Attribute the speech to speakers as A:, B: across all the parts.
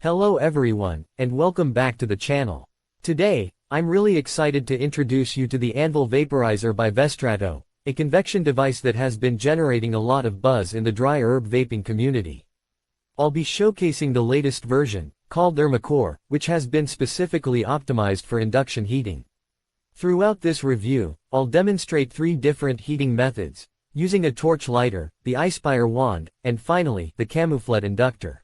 A: Hello everyone, and welcome back to the channel. Today, I'm really excited to introduce you to the Anvil Vaporizer by Vestratto, a convection device that has been generating a lot of buzz in the dry herb vaping community. I'll be showcasing the latest version, called Thermocore, which has been specifically optimized for induction heating. Throughout this review, I'll demonstrate 3 different heating methods, using a torch lighter, the Ispire Wand, and finally, the Camouflet Inductor.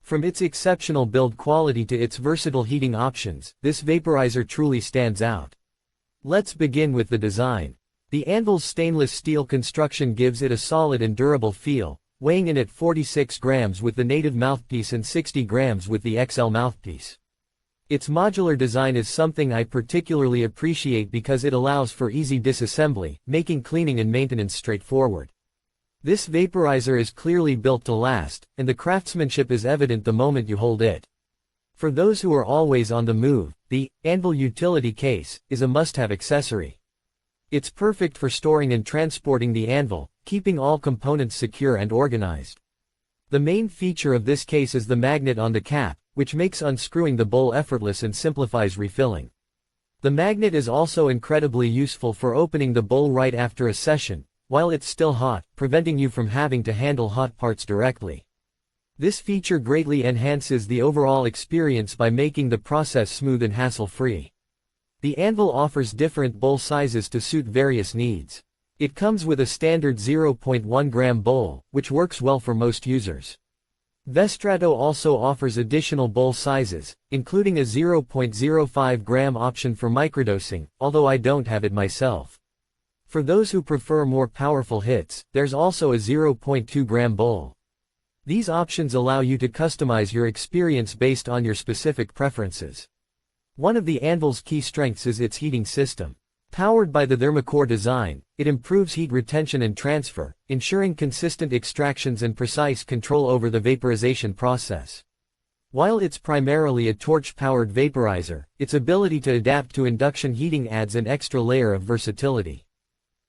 A: From its exceptional build quality to its versatile heating options, this vaporizer truly stands out. Let's begin with the design. The Anvil's stainless steel construction gives it a solid and durable feel, weighing in at 46 grams with the native mouthpiece and 60 grams with the XL mouthpiece. Its modular design is something I particularly appreciate because it allows for easy disassembly, making cleaning and maintenance straightforward. This vaporizer is clearly built to last, and the craftsmanship is evident the moment you hold it. For those who are always on the move, the Anvil utility case is a must-have accessory. It's perfect for storing and transporting the Anvil, keeping all components secure and organized. The main feature of this case is the magnet on the cap, which makes unscrewing the bowl effortless and simplifies refilling. The magnet is also incredibly useful for opening the bowl right after a session, while it's still hot, preventing you from having to handle hot parts directly. This feature greatly enhances the overall experience by making the process smooth and hassle-free. The Anvil offers different bowl sizes to suit various needs. It comes with a standard 0.1 gram bowl, which works well for most users. Vestratto also offers additional bowl sizes, including a 0.05 gram option for microdosing, although I don't have it myself. For those who prefer more powerful hits, there's also a 0.2 gram bowl. These options allow you to customize your experience based on your specific preferences. One of the Anvil's key strengths is its heating system. Powered by the Thermocore design, it improves heat retention and transfer, ensuring consistent extractions and precise control over the vaporization process. While it's primarily a torch-powered vaporizer, its ability to adapt to induction heating adds an extra layer of versatility.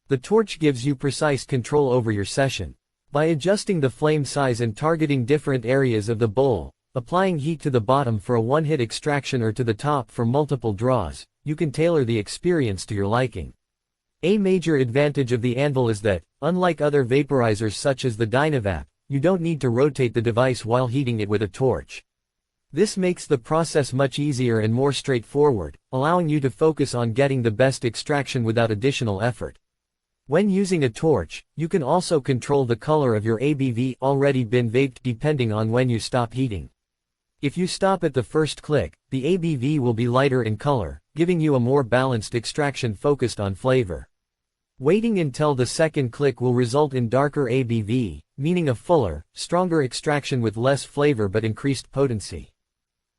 A: The torch gives you precise control over your session. By adjusting the flame size and targeting different areas of the bowl, applying heat to the bottom for a one-hit extraction or to the top for multiple draws, you can tailor the experience to your liking. A major advantage of the Anvil is that, unlike other vaporizers such as the Dynavap, you don't need to rotate the device while heating it with a torch. This makes the process much easier and more straightforward, allowing you to focus on getting the best extraction without additional effort. When using a torch, you can also control the color of your ABV already been vaped depending on when you stop heating. If you stop at the first click, the ABV will be lighter in color, giving you a more balanced extraction focused on flavor. Waiting until the second click will result in darker ABV, meaning a fuller, stronger extraction with less flavor but increased potency.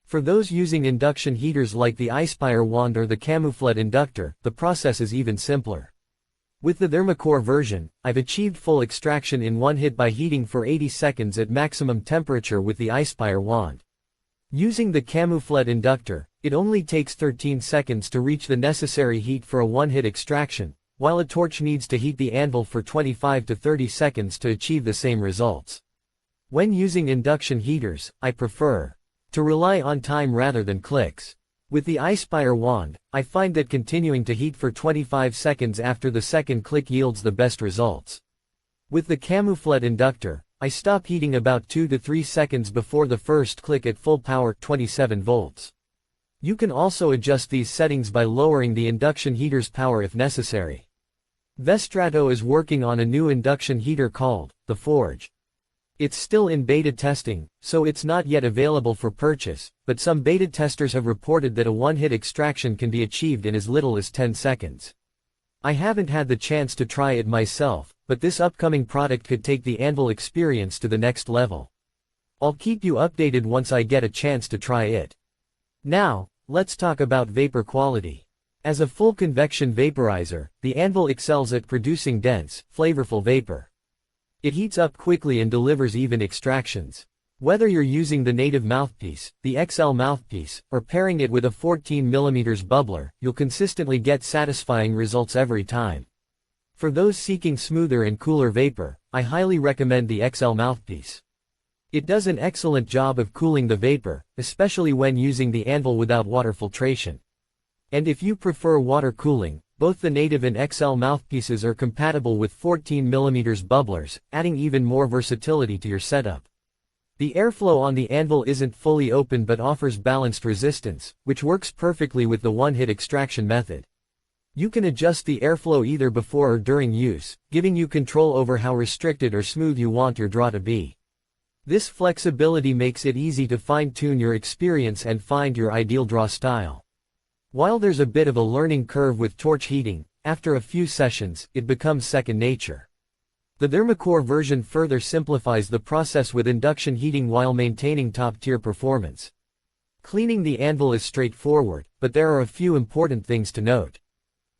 A: For those using induction heaters like the Ispire Wand or the Camouflet Inductor, the process is even simpler. With the Thermocore version, I've achieved full extraction in one hit by heating for 80 seconds at maximum temperature with the Ispire Wand. Using the Camouflet Inductor, it only takes 13 seconds to reach the necessary heat for a one-hit extraction, while a torch needs to heat the Anvil for 25 to 30 seconds to achieve the same results. When using induction heaters, I prefer to rely on time rather than clicks. With the Ispire Wand, I find that continuing to heat for 25 seconds after the second click yields the best results. With the Camouflet Inductor, I stop heating about 2 to 3 seconds before the first click at full power, 27 volts. You can also adjust these settings by lowering the induction heater's power if necessary. Vestratto is working on a new induction heater called the Forge. It's still in beta testing, so it's not yet available for purchase, but some beta testers have reported that a one-hit extraction can be achieved in as little as 10 seconds. I haven't had the chance to try it myself, but this upcoming product could take the Anvil experience to the next level. I'll keep you updated once I get a chance to try it. Now, let's talk about vapor quality. As a full convection vaporizer, the Anvil excels at producing dense, flavorful vapor. It heats up quickly and delivers even extractions. Whether you're using the native mouthpiece, the XL mouthpiece, or pairing it with a 14mm bubbler, you'll consistently get satisfying results every time. For those seeking smoother and cooler vapor, I highly recommend the XL mouthpiece. It does an excellent job of cooling the vapor, especially when using the Anvil without water filtration. And if you prefer water cooling, both the native and XL mouthpieces are compatible with 14mm bubblers, adding even more versatility to your setup. The airflow on the Anvil isn't fully open but offers balanced resistance, which works perfectly with the one-hit extraction method. You can adjust the airflow either before or during use, giving you control over how restricted or smooth you want your draw to be. This flexibility makes it easy to fine-tune your experience and find your ideal draw style. While there's a bit of a learning curve with torch heating, after a few sessions, it becomes second nature. The Thermocore version further simplifies the process with induction heating while maintaining top-tier performance. Cleaning the Anvil is straightforward, but there are a few important things to note.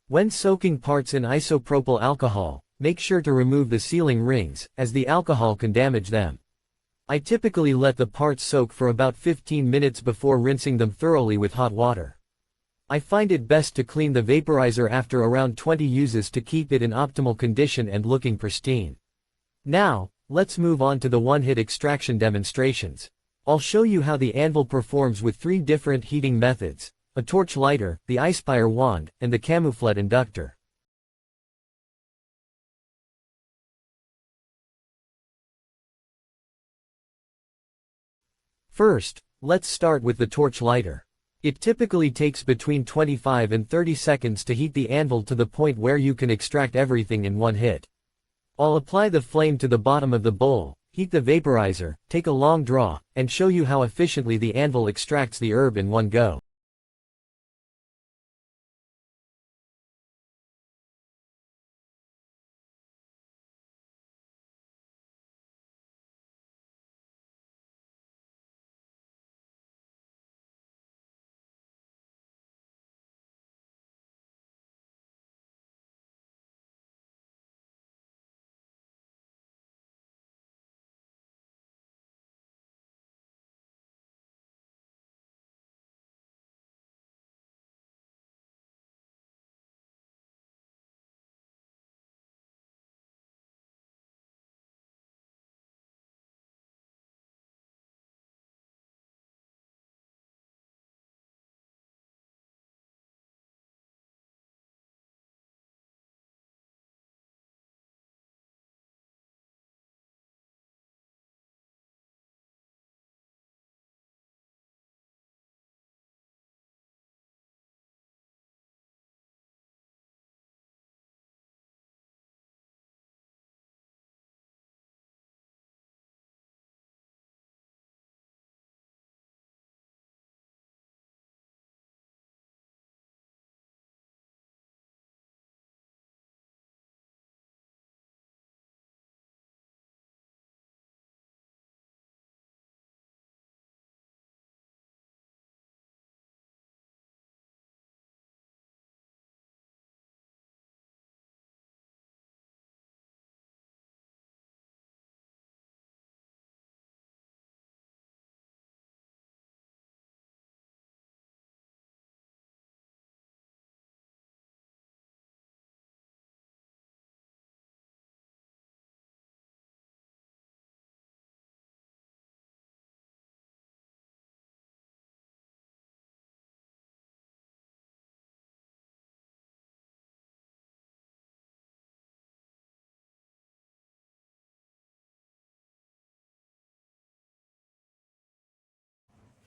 A: When soaking parts in isopropyl alcohol, make sure to remove the sealing rings, as the alcohol can damage them. I typically let the parts soak for about 15 minutes before rinsing them thoroughly with hot water. I find it best to clean the vaporizer after around 20 uses to keep it in optimal condition and looking pristine. Now, let's move on to the one-hit extraction demonstrations. I'll show you how the Anvil performs with 3 different heating methods: a torch lighter, the Ispire Wand, and the Camouflet Inductor. First, let's start with the torch lighter. It typically takes between 25 and 30 seconds to heat the Anvil to the point where you can extract everything in one hit. I'll apply the flame to the bottom of the bowl, heat the vaporizer, take a long draw, and show you how efficiently the Anvil extracts the herb in one go.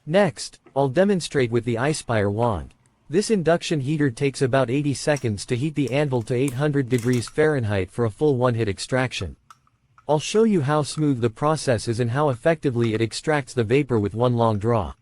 A: Next, I'll demonstrate with the Ispire Wand. This induction heater takes about 80 seconds to heat the Anvil to 800 degrees Fahrenheit for a full one-hit extraction. I'll show you how smooth the process is and how effectively it extracts the vapor with one long draw.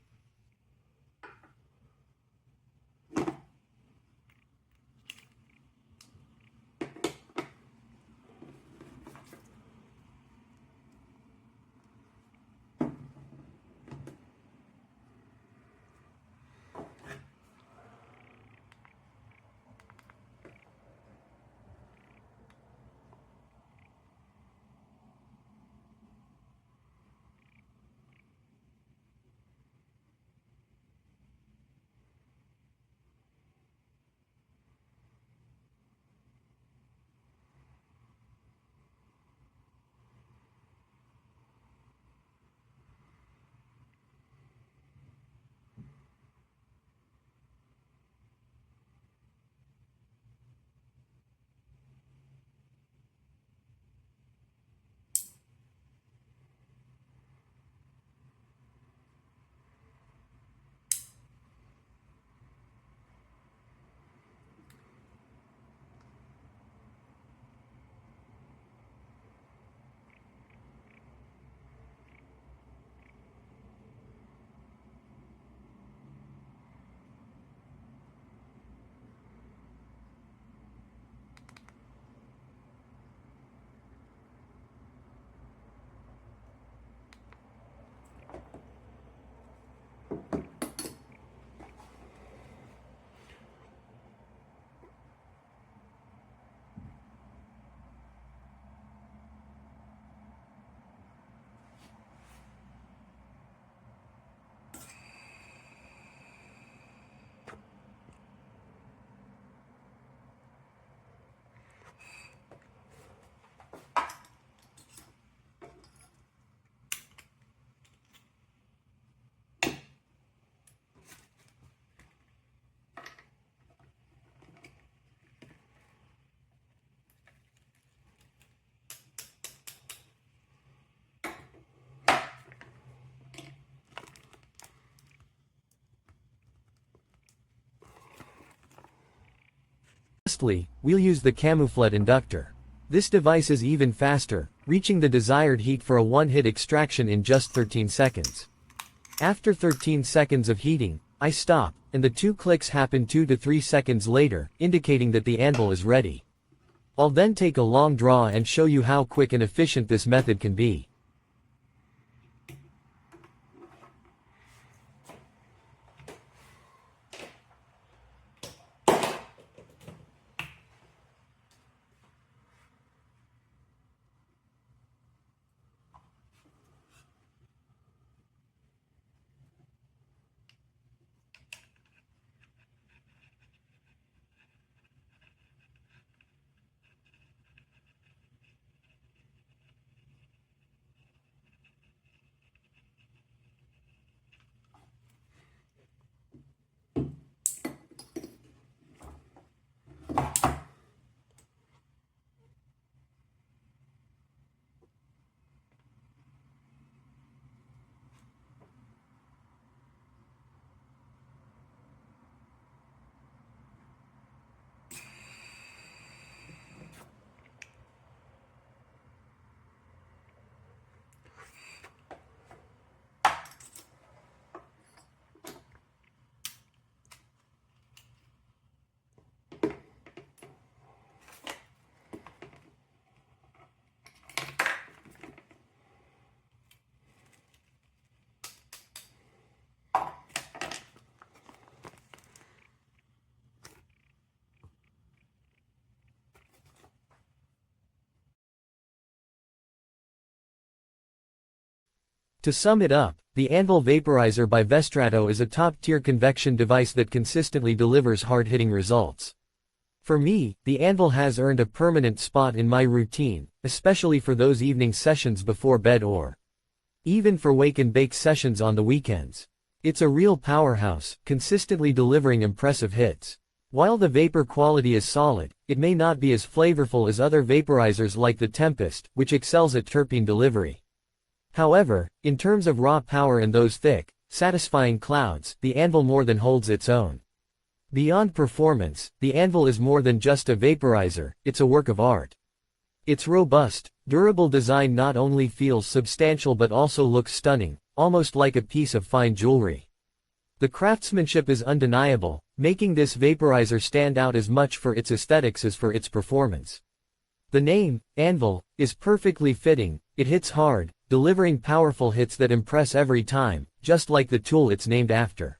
A: Lastly, we'll use the Camouflet Inductor. This device is even faster, reaching the desired heat for a one-hit extraction in just 13 seconds. After 13 seconds of heating, I stop, and the 2 clicks happen 2 to 3 seconds later, indicating that the anvil is ready. I'll then take a long draw and show you how quick and efficient this method can be. To sum it up, the Anvil Vaporizer by Vestratto is a top-tier convection device that consistently delivers hard-hitting results. For me, the Anvil has earned a permanent spot in my routine, especially for those evening sessions before bed or even for wake and bake sessions on the weekends. It's a real powerhouse, consistently delivering impressive hits. While the vapor quality is solid, it may not be as flavorful as other vaporizers like the Tempest, which excels at terpene delivery. However, in terms of raw power and those thick, satisfying clouds, the Anvil more than holds its own. Beyond performance, the Anvil is more than just a vaporizer, it's a work of art. Its robust, durable design not only feels substantial but also looks stunning, almost like a piece of fine jewelry. The craftsmanship is undeniable, making this vaporizer stand out as much for its aesthetics as for its performance. The name, Anvil, is perfectly fitting. It hits hard, delivering powerful hits that impress every time, just like the tool it's named after.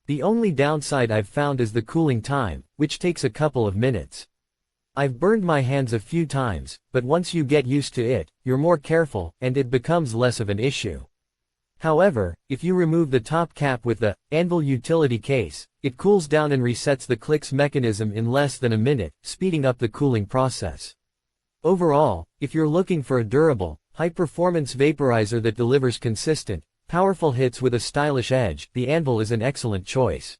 A: The only downside I've found is the cooling time, which takes a couple of minutes. I've burned my hands a few times, but once you get used to it, you're more careful, and it becomes less of an issue. However, if you remove the top cap with the Anvil utility case, it cools down and resets the clicks mechanism in less than a minute, speeding up the cooling process. Overall, if you're looking for a durable, high-performance vaporizer that delivers consistent, powerful hits with a stylish edge, the Anvil is an excellent choice.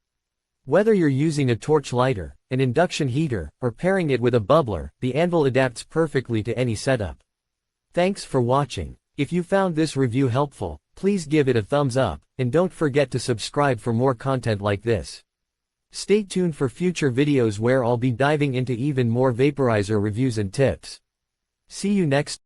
A: Whether you're using a torch lighter, an induction heater, or pairing it with a bubbler, the Anvil adapts perfectly to any setup. Thanks for watching. If you found this review helpful, please give it a thumbs up, and don't forget to subscribe for more content like this. Stay tuned for future videos where I'll be diving into even more vaporizer reviews and tips. See you next